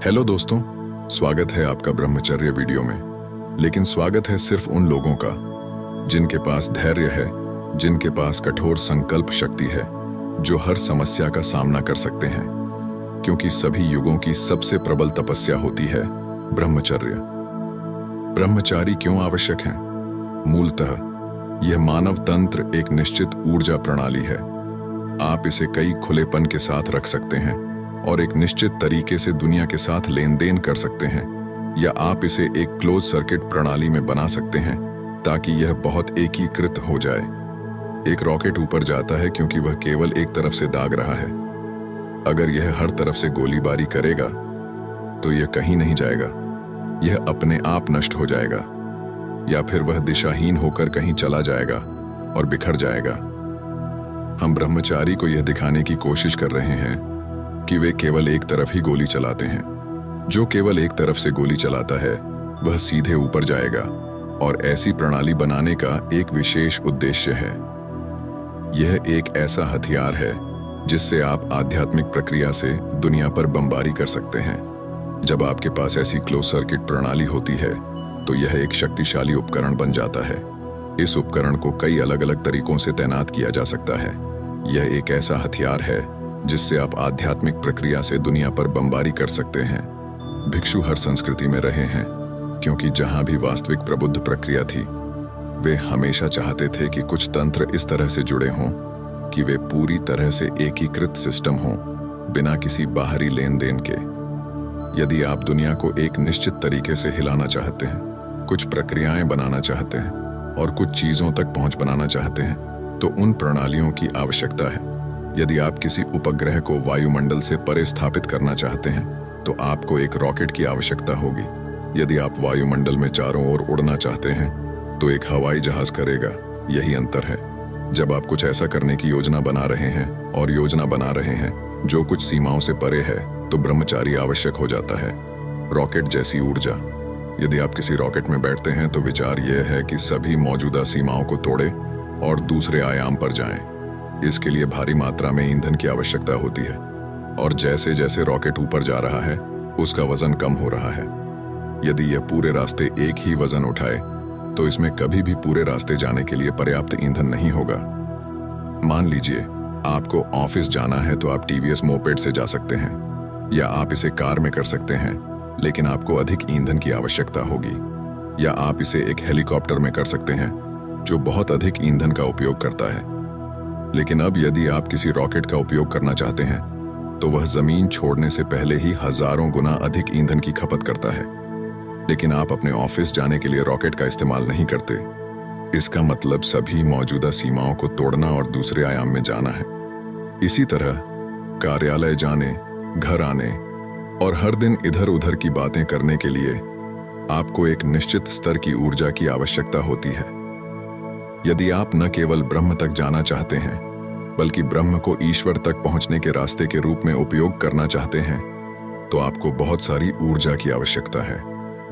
Hello दोस्तों, स्वागत है आपका ब्रह्मचर्य वीडियो में। लेकिन स्वागत है सिर्फ उन लोगों का जिनके पास धैर्य है, जिनके पास कठोर संकल्प शक्ति है, जो हर समस्या का सामना कर सकते हैं। क्योंकि सभी युगों की सबसे प्रबल तपस्या होती है ब्रह्मचर्य। ब्रह्मचारी क्यों आवश्यक है? मूलतः यह मानव तंत्र एक निश्चित ऊर्जा प्रणाली है। आप इसे कई खुलेपन के साथ रख सकते हैं और एक निश्चित तरीके से दुनिया के साथ लेन देन कर सकते हैं, या आप इसे एक क्लोज सर्किट प्रणाली में बना सकते हैं ताकि यह बहुत एकीकृत हो जाए। एक रॉकेट ऊपर जाता है क्योंकि वह केवल एक तरफ से दाग रहा है। अगर यह हर तरफ से गोलीबारी करेगा तो यह कहीं नहीं जाएगा, यह अपने आप नष्ट हो जाएगा, या फिर वह दिशाहीन होकर कहीं चला जाएगा और बिखर जाएगा। हम ब्रह्मचारी को यह दिखाने की कोशिश कर रहे हैं कि वे केवल एक तरफ ही गोली चलाते हैं। जो केवल एक तरफ से गोली चलाता है वह सीधे ऊपर जाएगा, और ऐसी प्रणाली बनाने का एक विशेष उद्देश्य है। यह एक ऐसा हथियार है जिससे आप आध्यात्मिक प्रक्रिया से दुनिया पर बमबारी कर सकते हैं। जब आपके पास ऐसी क्लोज सर्किट प्रणाली होती है तो यह एक शक्तिशाली उपकरण बन जाता है। इस उपकरण को कई अलग अलग तरीकों से तैनात किया जा सकता है। यह एक ऐसा हथियार है जिससे आप आध्यात्मिक प्रक्रिया से दुनिया पर बमबारी कर सकते हैं। भिक्षु हर संस्कृति में रहे हैं, क्योंकि जहां भी वास्तविक प्रबुद्ध प्रक्रिया थी, वे हमेशा चाहते थे कि कुछ तंत्र इस तरह से जुड़े हों कि वे पूरी तरह से एकीकृत सिस्टम हों, बिना किसी बाहरी लेन देन के। यदि आप दुनिया को एक निश्चित तरीके से हिलाना चाहते हैं, कुछ प्रक्रियाएं बनाना चाहते हैं और कुछ चीजों तक पहुंच बनाना चाहते हैं, तो उन प्रणालियों की आवश्यकता है। यदि आप किसी उपग्रह को वायुमंडल से परे स्थापित करना चाहते हैं तो आपको एक रॉकेट की आवश्यकता होगी। यदि आप वायुमंडल में चारों ओर उड़ना चाहते हैं तो एक हवाई जहाज करेगा। यही अंतर है। जब आप कुछ ऐसा करने की योजना बना रहे हैं और योजना बना रहे हैं जो कुछ सीमाओं से परे है, तो ब्रह्मचारी आवश्यक हो जाता है। रॉकेट जैसी ऊर्जा। यदि आप किसी रॉकेट में बैठते हैं तो विचार यह है कि सभी मौजूदा सीमाओं को तोड़े और दूसरे आयाम पर जाएं। इसके लिए भारी मात्रा में ईंधन की आवश्यकता होती है, और जैसे जैसे रॉकेट ऊपर जा रहा है उसका वजन कम हो रहा है। यदि यह पूरे रास्ते एक ही वजन उठाए तो इसमें कभी भी पूरे रास्ते जाने के लिए पर्याप्त ईंधन नहीं होगा। मान लीजिए आपको ऑफिस जाना है तो आप टीवीएस मोपेड से जा सकते हैं, या आप इसे कार में कर सकते हैं, लेकिन आपको अधिक ईंधन की आवश्यकता होगी। या आप इसे एक हेलीकॉप्टर में कर सकते हैं जो बहुत अधिक ईंधन का उपयोग करता है। लेकिन अब यदि आप किसी रॉकेट का उपयोग करना चाहते हैं तो वह जमीन छोड़ने से पहले ही हजारों गुना अधिक ईंधन की खपत करता है। लेकिन आप अपने ऑफिस जाने के लिए रॉकेट का इस्तेमाल नहीं करते। इसका मतलब सभी मौजूदा सीमाओं को तोड़ना और दूसरे आयाम में जाना है। इसी तरह कार्यालय जाने, घर आने और हर दिन इधर उधर की बातें करने के लिए आपको एक निश्चित स्तर की ऊर्जा की आवश्यकता होती है। यदि आप न केवल ब्रह्म तक जाना चाहते हैं, बल्कि ब्रह्म को ईश्वर तक पहुंचने के रास्ते के रूप में उपयोग करना चाहते हैं, तो आपको बहुत सारी ऊर्जा की आवश्यकता है।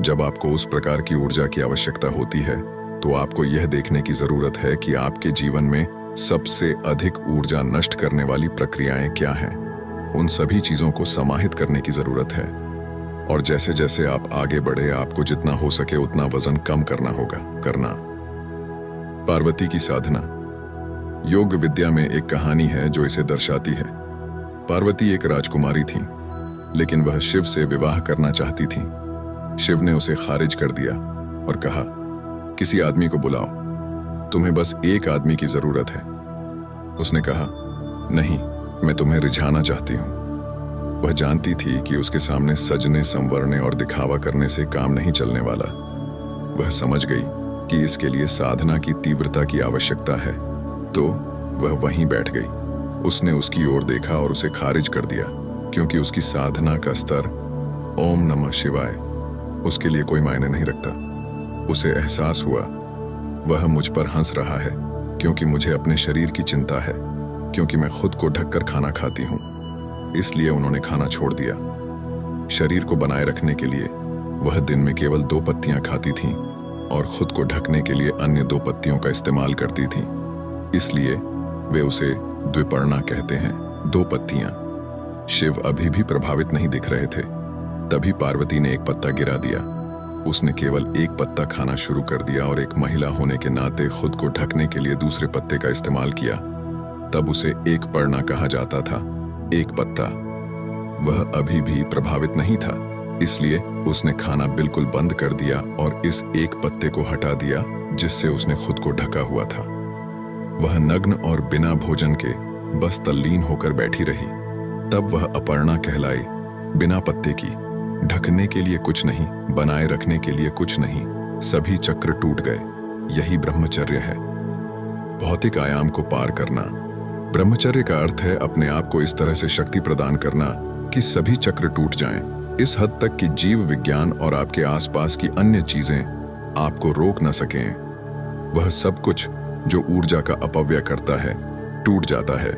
जब आपको उस प्रकार की ऊर्जा की आवश्यकता होती है तो आपको यह देखने की जरूरत है कि आपके जीवन में सबसे अधिक ऊर्जा नष्ट करने वाली प्रक्रियाएं क्या हैं। उन सभी चीजों को समाहित करने की जरूरत है, और जैसे जैसे आप आगे बढ़े आपको जितना हो सके उतना वजन कम करना होगा। पार्वती की साधना। योग विद्या में एक कहानी है जो इसे दर्शाती है। पार्वती एक राजकुमारी थी, लेकिन वह शिव से विवाह करना चाहती थी। शिव ने उसे खारिज कर दिया और कहा, किसी आदमी को बुलाओ, तुम्हें बस एक आदमी की जरूरत है। उसने कहा, नहीं, मैं तुम्हें रिझाना चाहती हूं। वह जानती थी कि उसके सामने सजने, संवरने और दिखावा करने से काम नहीं चलने वाला। वह समझ गई कि इसके लिए साधना की तीव्रता की आवश्यकता है, तो वह वहीं बैठ गई। उसने उसकी ओर देखा और उसे खारिज कर दिया, क्योंकि उसकी साधना का स्तर ओम नमः शिवाय उसके लिए कोई मायने नहीं रखता। उसे एहसास हुआ, वह मुझ पर हंस रहा है क्योंकि मुझे अपने शरीर की चिंता है, क्योंकि मैं खुद को ढककर खाना खाती हूँ। इसलिए उन्होंने खाना छोड़ दिया। शरीर को बनाए रखने के लिए वह दिन में केवल 2 पत्तियां खाती थीं और खुद को ढकने के लिए अन्य 2 पत्तियों का इस्तेमाल करती थीं। इसलिए वे उसे द्विपर्णा कहते हैं, 2 पत्तियां। शिव अभी भी प्रभावित नहीं दिख रहे थे। तभी पार्वती ने एक पत्ता गिरा दिया। उसने केवल एक पत्ता खाना शुरू कर दिया और एक महिला होने के नाते खुद को ढकने के लिए दूसरे पत्ते का इस्तेमाल किया। तब उसे एक पर्णा कहा जाता था, एक पत्ता। वह अभी भी प्रभावित नहीं था, इसलिए उसने खाना बिल्कुल बंद कर दिया और इस एक पत्ते को हटा दिया जिससे उसने खुद को ढका हुआ था। वह नग्न और बिना भोजन के बस तल्लीन होकर बैठी रही। तब वह अपर्णा कहलाई, बिना पत्ते की, ढकने के लिए कुछ नहीं, बनाए रखने के लिए कुछ नहीं, सभी चक्र टूट गए। यही ब्रह्मचर्य है, भौतिक आयाम को पार करना। ब्रह्मचर्य का अर्थ है अपने आप को इस तरह से शक्ति प्रदान करना कि सभी चक्र टूट जाएं, इस हद तक कि जीव विज्ञान और आपके आसपास की अन्य चीजें आपको रोक न सकें। वह सब कुछ जो ऊर्जा का अपव्यय करता है टूट जाता है।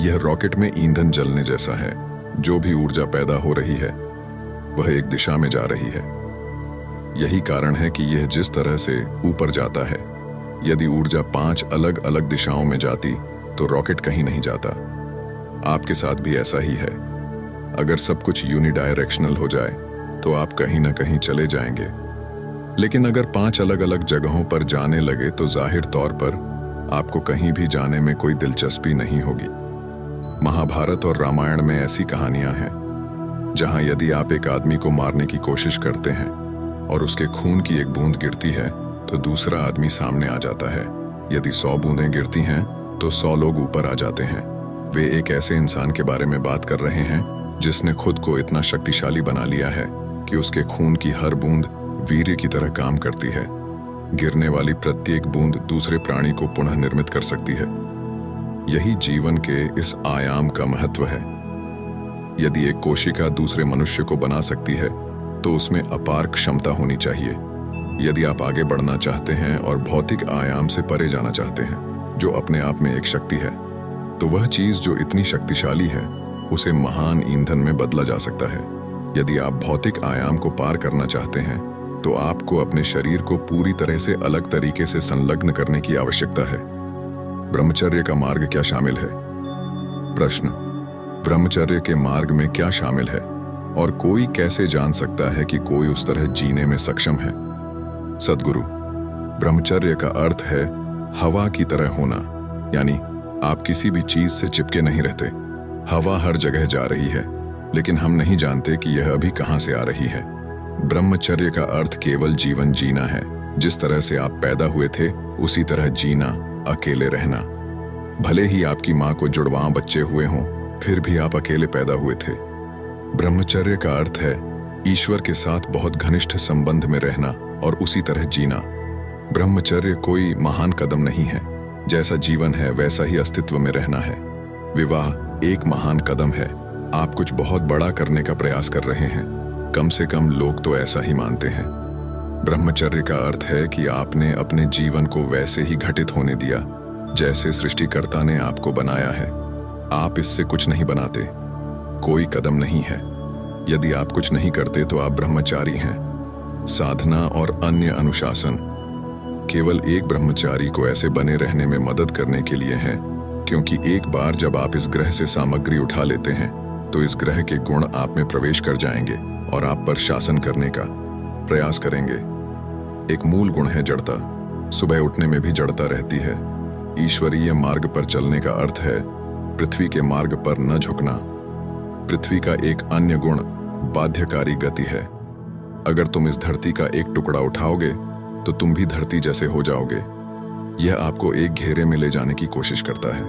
यह रॉकेट में ईंधन जलने जैसा है। जो भी ऊर्जा पैदा हो रही है वह एक दिशा में जा रही है। यही कारण है कि यह जिस तरह से ऊपर जाता है, यदि ऊर्जा 5 अलग अलग दिशाओं में जाती तो रॉकेट कहीं नहीं जाता। आपके साथ भी ऐसा ही है। अगर सब कुछ यूनिडायरेक्शनल हो जाए तो आप कहीं ना कहीं चले जाएंगे, लेकिन अगर 5 अलग अलग जगहों पर जाने लगे तो जाहिर तौर पर आपको कहीं भी जाने में कोई दिलचस्पी नहीं होगी। महाभारत और रामायण में ऐसी कहानियां हैं जहां यदि आप एक आदमी को मारने की कोशिश करते हैं और उसके खून की एक बूंद गिरती है तो दूसरा आदमी सामने आ जाता है। यदि 100 बूंदें गिरती हैं तो 100 लोग ऊपर आ जाते हैं। वे एक ऐसे इंसान के बारे में बात कर रहे हैं जिसने खुद को इतना शक्तिशाली बना लिया है कि उसके खून की हर बूंद वीर्य की तरह काम करती है। गिरने वाली प्रत्येक बूंद दूसरे प्राणी को पुनः निर्मित कर सकती है। यही जीवन के इस आयाम का महत्व है। यदि एक कोशिका दूसरे मनुष्य को बना सकती है तो उसमें अपार क्षमता होनी चाहिए। यदि आप आगे बढ़ना चाहते हैं और भौतिक आयाम से परे जाना चाहते हैं, जो अपने आप में एक शक्ति है, तो वह चीज जो इतनी शक्तिशाली है उसे महान ईंधन में बदला जा सकता है। यदि आप भौतिक आयाम को पार करना चाहते हैं तो आपको अपने शरीर को पूरी तरह से अलग तरीके से संलग्न करने की आवश्यकता है। ब्रह्मचर्य का मार्ग क्या शामिल है? प्रश्न: ब्रह्मचर्य के मार्ग में क्या शामिल है और कोई कैसे जान सकता है कि कोई उस तरह जीने में सक्षम है? सद्गुरु: ब्रह्मचर्य का अर्थ है हवा की तरह होना, यानी आप किसी भी चीज से चिपके नहीं रहते। हवा हर जगह जा रही है, लेकिन हम नहीं जानते कि यह अभी कहां से आ रही है। ब्रह्मचर्य का अर्थ केवल जीवन जीना है। जिस तरह से आप पैदा हुए थे उसी तरह जीना, अकेले रहना। भले ही आपकी मां को जुड़वां बच्चे हुए हों, फिर भी आप अकेले पैदा हुए थे। ब्रह्मचर्य का अर्थ है ईश्वर के साथ बहुत घनिष्ठ संबंध में रहना और उसी तरह जीना। ब्रह्मचर्य कोई महान कदम नहीं है। जैसा जीवन है वैसा ही अस्तित्व में रहना है। विवाह एक महान कदम है। आप कुछ बहुत बड़ा करने का प्रयास कर रहे हैं। कम से कम लोग तो ऐसा ही मानते हैं। ब्रह्मचर्य का अर्थ है कि आपने अपने जीवन को वैसे ही घटित होने दिया जैसे सृष्टिकर्ता ने आपको बनाया है। आप इससे कुछ नहीं बनाते, कोई कदम नहीं है। यदि आप कुछ नहीं करते तो आप ब्रह्मचारी हैं। साधना और अन्य अनुशासन केवल एक ब्रह्मचारी को ऐसे बने रहने में मदद करने के लिए है, क्योंकि एक बार जब आप इस ग्रह से सामग्री उठा लेते हैं तो इस ग्रह के गुण आप में प्रवेश कर जाएंगे और आप पर शासन करने का प्रयास करेंगे। एक मूल गुण है जड़ता। सुबह उठने में भी जड़ता रहती है। ईश्वरीय मार्ग पर चलने का अर्थ है पृथ्वी के मार्ग पर न झुकना। पृथ्वी का एक अन्य गुण बाध्यकारी गति है। अगर तुम इस धरती का एक टुकड़ा उठाओगे तो तुम भी धरती जैसे हो जाओगे। यह आपको एक घेरे में ले जाने की कोशिश करता है।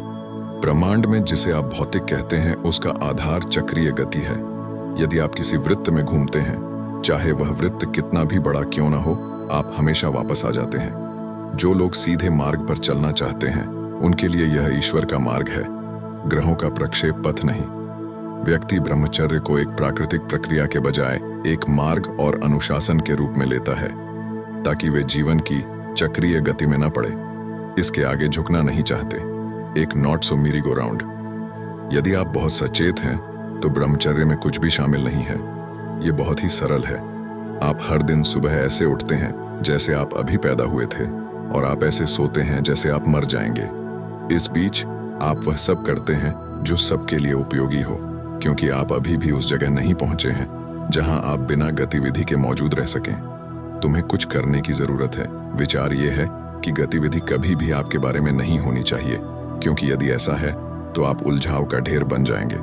ब्रह्मांड में जिसे आप भौतिक कहते हैं उसका आधार चक्रीय गति है। यदि आप किसी वृत्त में घूमते हैं, चाहे वह वृत्त कितना भी बड़ा क्यों ना हो, आप हमेशा वापस आ जाते हैं। जो लोग सीधे मार्ग पर चलना चाहते हैं उनके लिए यह ईश्वर का मार्ग है, ग्रहों का प्रक्षेप पथ नहीं। व्यक्ति ब्रह्मचर्य को एक प्राकृतिक प्रक्रिया के बजाय एक मार्ग और अनुशासन के रूप में लेता है, ताकि वे जीवन की चक्रीय गति में न पड़े। इसके आगे झुकना नहीं चाहते। एक नॉट सो मेरी गो राउंड। यदि आप बहुत सचेत हैं तो ब्रह्मचर्य में कुछ भी शामिल नहीं है। ये बहुत ही सरल है। आप हर दिन सुबह ऐसे उठते हैं जैसे आप अभी पैदा हुए थे और आप ऐसे सोते हैं जैसे आप मर जाएंगे। इस बीच आप वह सब करते हैं जो सबके लिए उपयोगी हो, क्योंकि आप अभी भी उस जगह नहीं पहुंचे हैं जहां आप बिना गतिविधि के मौजूद रह सकें। तुम्हें कुछ करने की जरूरत है। विचार यह है कि गतिविधि कभी भी आपके बारे में नहीं होनी चाहिए, क्योंकि यदि ऐसा है तो आप उलझाव का ढेर बन जाएंगे।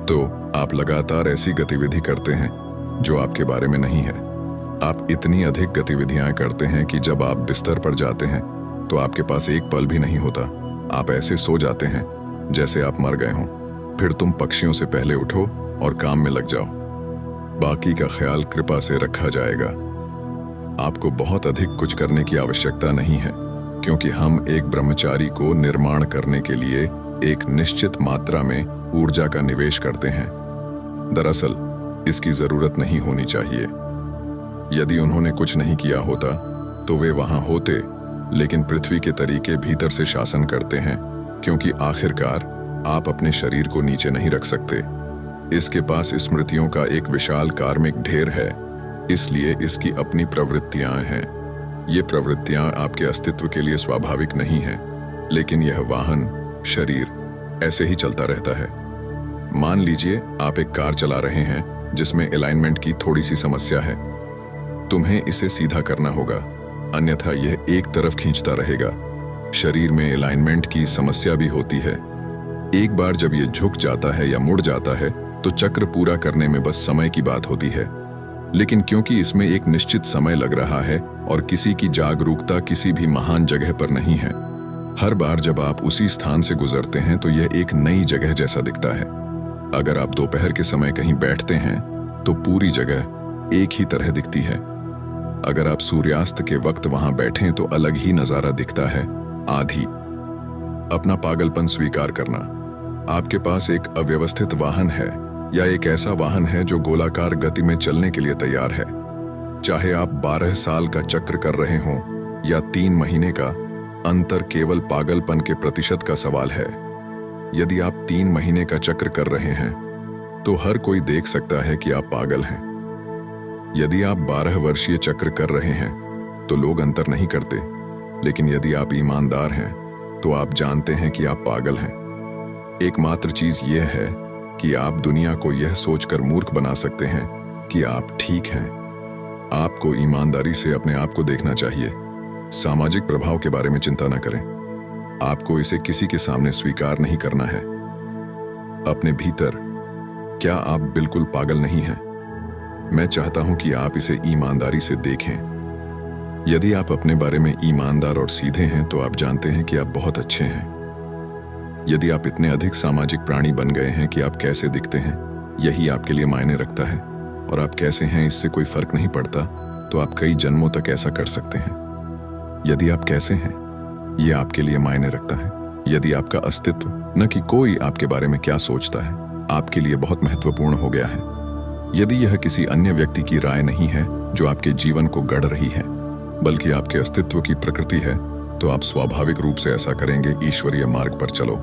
तो आप लगातार ऐसी गतिविधि करते हैं जो आपके बारे में नहीं है। आप इतनी अधिक गतिविधियां करते हैं कि जब आप बिस्तर पर जाते हैं तो आपके पास एक पल भी नहीं होता। आप ऐसे सो जाते हैं जैसे आप मर गए हों। फिर तुम पक्षियों से पहले उठो और काम में लग जाओ। बाकी का ख्याल कृपा से रखा जाएगा। आपको बहुत अधिक कुछ करने की आवश्यकता नहीं है, क्योंकि हम एक ब्रह्मचारी को निर्माण करने के लिए एक निश्चित मात्रा में ऊर्जा का निवेश करते हैं। दरअसल इसकी जरूरत नहीं होनी चाहिए। यदि उन्होंने कुछ नहीं किया होता तो वे वहां होते, लेकिन पृथ्वी के तरीके भीतर से शासन करते हैं, क्योंकि आखिरकार आप अपने शरीर को नीचे नहीं रख सकते। इसके पास स्मृतियों का एक विशाल कार्मिक ढेर है, इसलिए इसकी अपनी प्रवृत्तियां हैं। ये प्रवृत्तियां आपके अस्तित्व के लिए स्वाभाविक नहीं हैं, लेकिन यह वाहन, शरीर ऐसे ही चलता रहता है। मान लीजिए आप एक कार चला रहे हैं जिसमें अलाइनमेंट की थोड़ी सी समस्या है। तुम्हें इसे सीधा करना होगा, अन्यथा यह एक तरफ खींचता रहेगा। शरीर में अलाइनमेंट की समस्या भी होती है। एक बार जब यह झुक जाता है या मुड़ जाता है तो चक्र पूरा करने में बस समय की बात होती है। लेकिन क्योंकि इसमें एक निश्चित समय लग रहा है और किसी की जागरूकता किसी भी महान जगह पर नहीं है, हर बार जब आप उसी स्थान से गुजरते हैं तो यह एक नई जगह जैसा दिखता है। अगर आप दोपहर के समय कहीं बैठते हैं तो पूरी जगह एक ही तरह दिखती है। अगर आप सूर्यास्त के वक्त वहां बैठें तो अलग ही नजारा दिखता है। आधी अपना पागलपन स्वीकार करना। आपके पास एक अव्यवस्थित वाहन है या एक ऐसा वाहन है जो गोलाकार गति में चलने के लिए तैयार है। चाहे आप 12 साल का चक्र कर रहे हों या 3 महीने का, अंतर केवल पागलपन के प्रतिशत का सवाल है। यदि आप 3 महीने का चक्र कर रहे हैं तो हर कोई देख सकता है कि आप पागल हैं। यदि आप 12 वर्षीय चक्र कर रहे हैं तो लोग अंतर नहीं करते, लेकिन यदि आप ईमानदार हैं तो आप जानते हैं कि आप पागल हैं। एकमात्र चीज यह है कि आप दुनिया को यह सोचकर मूर्ख बना सकते हैं कि आप ठीक हैं। आपको ईमानदारी से अपने आप को देखना चाहिए। सामाजिक प्रभाव के बारे में चिंता न करें। आपको इसे किसी के सामने स्वीकार नहीं करना है। अपने भीतर क्या आप बिल्कुल पागल नहीं हैं? मैं चाहता हूं कि आप इसे ईमानदारी से देखें। यदि आप अपने बारे में ईमानदार और सीधे हैं तो आप जानते हैं कि आप बहुत अच्छे हैं। यदि आप इतने अधिक सामाजिक प्राणी बन गए हैं कि आप कैसे दिखते हैं यही आपके लिए मायने रखता है, और आप कैसे हैं इससे कोई फर्क नहीं पड़ता, तो आप कई जन्मों तक ऐसा कर सकते हैं। यदि आप कैसे हैं यह आपके लिए मायने रखता है। यदि आपका अस्तित्व, न कि कोई आपके बारे में क्या सोचता है, आपके लिए बहुत महत्वपूर्ण हो गया है। यदि यह किसी अन्य व्यक्ति की राय नहीं है जो आपके जीवन को गढ़ रही है, बल्कि आपके अस्तित्व की प्रकृति है, तो आप स्वाभाविक रूप से ऐसा करेंगे। ईश्वरीय मार्ग पर चलो।